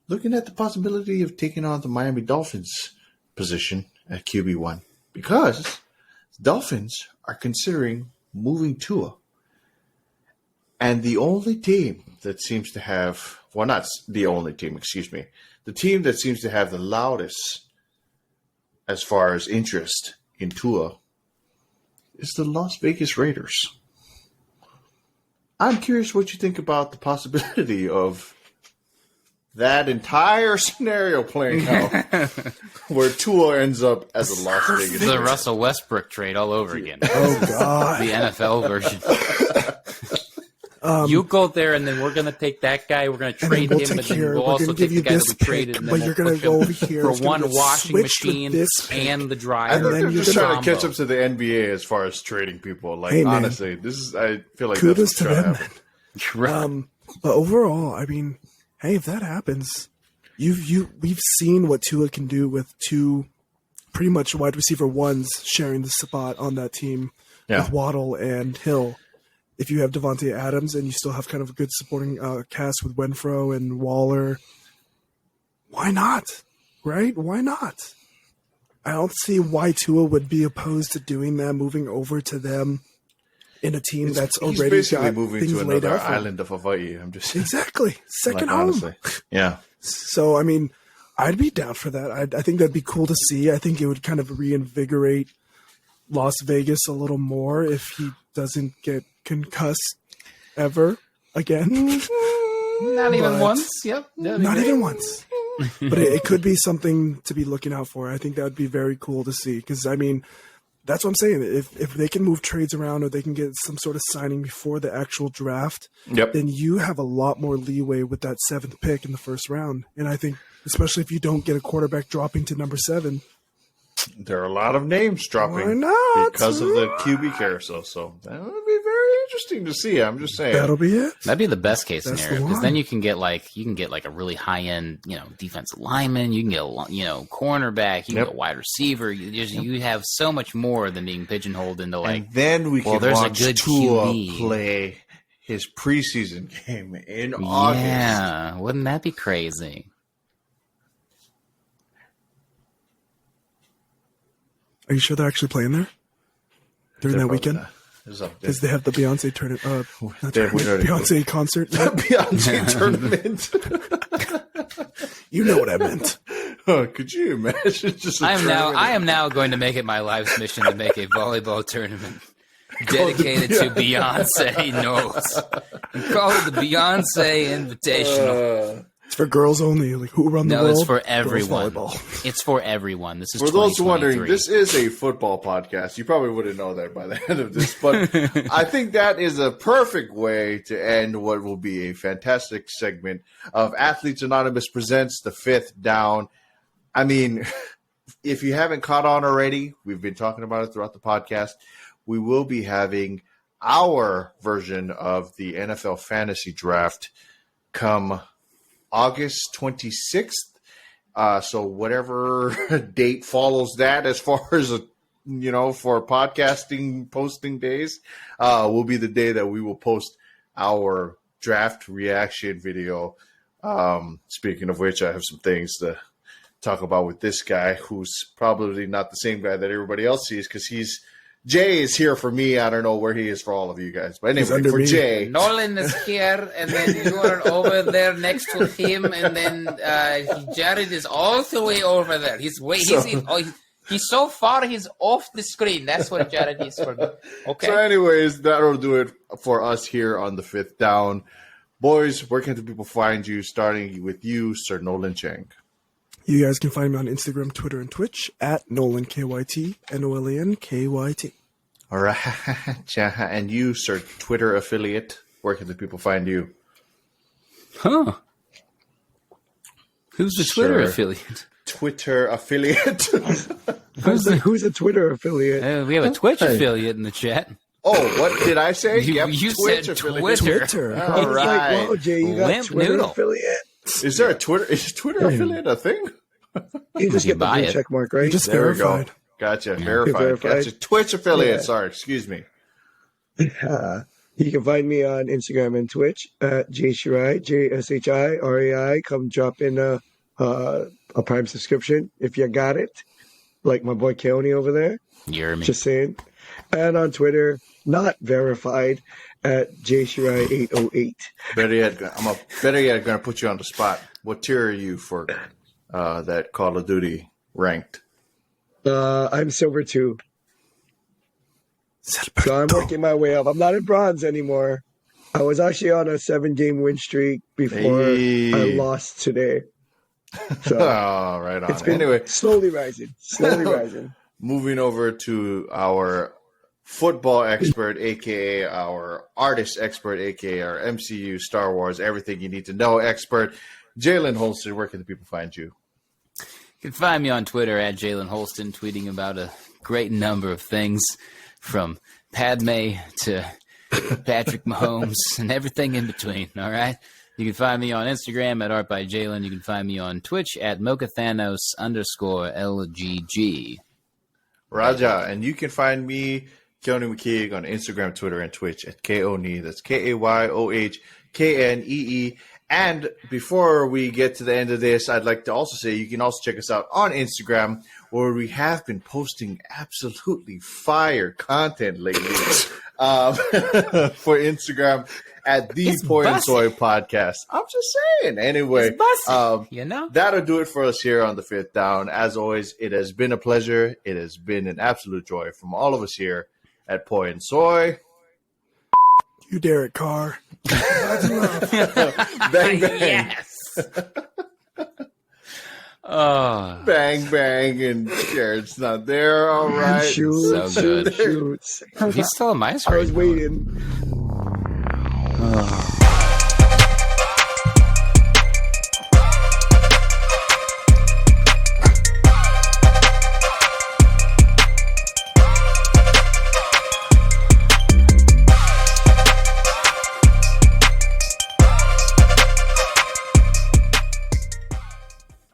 S1: looking at the possibility of taking on the Miami Dolphins position at QB1 because the Dolphins are considering moving Tua. And the only team that seems to have, well, not the only team, excuse me, the team that seems to have the loudest as far as interest in Tua is the Las Vegas Raiders. I'm curious what you think about the possibility of that entire scenario playing out where Tua ends up as a Las Vegas
S3: The
S1: Raider.
S3: Russell Westbrook trade all over again.
S4: Oh, God.
S3: The NFL version. You go there, and then we're going to take that guy. We're going to trade
S4: we'll
S3: him,
S4: take
S3: but then
S4: care.
S3: we'll
S4: We're
S3: also
S4: gonna
S3: take
S4: give
S3: the
S4: you
S3: guy
S4: this
S3: that we traded,
S4: pick,
S3: and
S4: but
S3: then
S4: you're
S3: we'll
S4: gonna
S3: push
S4: go
S3: him
S4: over here.
S3: for
S4: It's gonna
S3: one
S4: get
S3: washing
S4: switched with
S3: machine
S4: this pick.
S3: and the
S1: I
S3: dryer.
S1: think
S4: then
S1: they're
S4: you're
S1: just
S4: gonna-
S1: trying to catch up to the NBA as far as trading people. Like,
S4: Hey, man.
S1: honestly, this is, I feel like
S4: Kudos
S1: that's
S4: to
S1: what's trying
S4: them,
S1: to happen.
S3: Right.
S4: But overall, I mean, hey, if that happens, we've seen what Tua can do with two pretty much wide receiver ones sharing the spot on that team with Waddle and Hill. If you have Devontae Adams and you still have kind of a good supporting cast with Renfro and Waller, why not? Right? Why not? I don't see why Tua would be opposed to doing that, moving over to them in a team that's
S1: He's
S4: already
S1: basically
S4: got
S1: moving
S4: things
S1: to
S4: laid
S1: another
S4: out for him.
S1: island of Hawaii. I'm just
S4: Exactly. Second
S1: like,
S4: home.
S1: honestly. Yeah.
S4: So, I mean, I'd be down for that. I think that'd be cool to see. I think it would kind of reinvigorate Las Vegas a little more if he doesn't get concussed ever again.
S3: Not even
S4: But-
S3: once. Yep.
S4: Not even once. But it could be something to be looking out for. I think that would be very cool to see because, I mean, that's what I'm saying. If they can move trades around or they can get some sort of signing before the actual draft, then you have a lot more leeway with that 7th pick in the first round. And I think, especially if you don't get a quarterback dropping to number 7,
S1: There are a lot of names dropping
S4: Why not?
S1: because of the QB carousel. So that would be very interesting to see. I'm just saying.
S4: that'll be it.
S3: That'd be the best case
S4: That's
S3: scenario
S4: the
S3: because
S4: one.
S3: then you can get like a really high end defensive lineman. You can get cornerback. You can get a wide receiver. You have so much more than being pigeonholed into like.
S1: And then we can
S3: there's a
S1: watch
S3: good
S1: Tua
S3: QB.
S1: play his preseason game in August.
S3: Yeah, wouldn't that be crazy?
S4: Are you sure they're actually playing there during that weekend?
S1: Because
S4: Because they have the Beyonce tournament.
S1: They're-
S4: Beyonce concert.
S1: Beyonce tournament.
S4: You know what I meant.
S1: Oh, could you imagine? Just a
S3: I
S1: tournament?
S3: am now going to make it my life's mission to make a volleyball tournament dedicated to Beyonce notes. And call it the Beyonce Invitational.
S4: It's for girls only. Like who run the
S3: No,
S4: world?
S3: it's for
S4: Girls
S3: everyone.
S4: volleyball.
S3: It's for everyone. This is
S1: For those
S3: 2023.
S1: wondering, this is a football podcast. You probably wouldn't know that by the end of this, but I think that is a perfect way to end what will be a fantastic segment of Athletes Anonymous presents the 5th Down. I mean, if you haven't caught on already, we've been talking about it throughout the podcast. We will be having our version of the NFL fantasy draft come August 26th. So whatever date follows that as far as, for podcasting posting days, will be the day that we will post our draft reaction video. Speaking of which, I have some things to talk about with this guy who's probably not the same guy that everybody else sees because Jay is here for me. I don't know where he is for all of you guys. But anyway,
S4: under
S1: for
S4: me.
S1: Jay.
S3: Nolan is here, and then you are over there next to him, and then Jared is all the way over there. He's so far he's off the screen. That's what Jared is for me. Okay.
S1: So anyways, that'll do it for us here on the 5th Down. Boys, where can the people find you, starting with you, Sir Nolan Chang?
S4: You guys can find me on Instagram, Twitter, and Twitch at NolanKYT, NOLANKYT.
S1: All right. And you, Sir Twitter affiliate, where can the people find you?
S3: Huh. Who's the Twitter
S1: Sure.
S3: affiliate?
S1: Twitter affiliate.
S4: Who's a Twitter affiliate?
S3: We have a Twitch affiliate in the chat.
S1: Oh, what did I say?
S3: You
S1: Twitch
S3: said
S1: affiliate.
S3: Twitter.
S1: All
S2: It's like,
S1: right.
S2: wow, Jay, you got
S3: Limp
S2: Twitter
S3: noodle.
S2: affiliate.
S1: Is there a Twitter? Is Twitter affiliate a thing?
S2: You just
S3: You
S2: get the
S3: buy
S2: blue
S3: it.
S2: check mark,
S4: You
S2: right?
S4: just
S1: There we go.
S4: verified.
S1: Gotcha.
S3: Yeah.
S1: Verified.
S2: Verified.
S1: Gotcha. Twitch affiliate.
S2: Yeah.
S1: Sorry. Excuse me.
S2: You can find me on Instagram and Twitch at JShirai, JSHIRAI. Come drop in a Prime subscription if you got it, like my boy Keone over there.
S3: You hear me?
S2: Just saying. And on Twitter, not verified, at JShirai808.
S1: Better yet, gonna put you on the spot. What tier are you for that Call of Duty ranked?
S2: I'm silver 2. So I'm working my way up. I'm not in bronze anymore. I was actually on a 7-game win streak before I lost today. So
S1: Oh, right on.
S2: it's been
S1: Anyway,
S2: slowly rising.
S1: moving over to our football expert, aka our artist expert, aka our MCU, Star Wars, everything you need to know expert, Jalen Holston. Where can the people find you?
S3: You can find me on Twitter at Jalen Holston, tweeting about a great number of things, from Padme to Patrick Mahomes and everything in between. All right. You can find me on Instagram at Art by Jalen. You can find me on Twitch at MochaThanos_LGG.
S1: Raja, and you can find me, Keone McKeag, on Instagram, Twitter, and Twitch at KONE. That's KAYOHKNEE. And before we get to the end of this, I'd like to also say you can also check us out on Instagram, where we have been posting absolutely fire content lately for Instagram at the Poi and Soy Podcast. I'm just saying. Anyway,
S3: You know?
S1: that'll do it for us here on the Fifth Down. As always, it has been a pleasure. It has been an absolute joy from all of us here at Poi and Soy.
S4: You, Derek Carr.
S1: Bang, bang.
S3: Yes. Oh,
S1: Bang, bang, and Jared's not there. All right.
S2: Shoot,
S3: So good.
S2: shoot.
S3: he's still on my
S2: I
S3: screen.
S2: was waiting.
S3: Oh.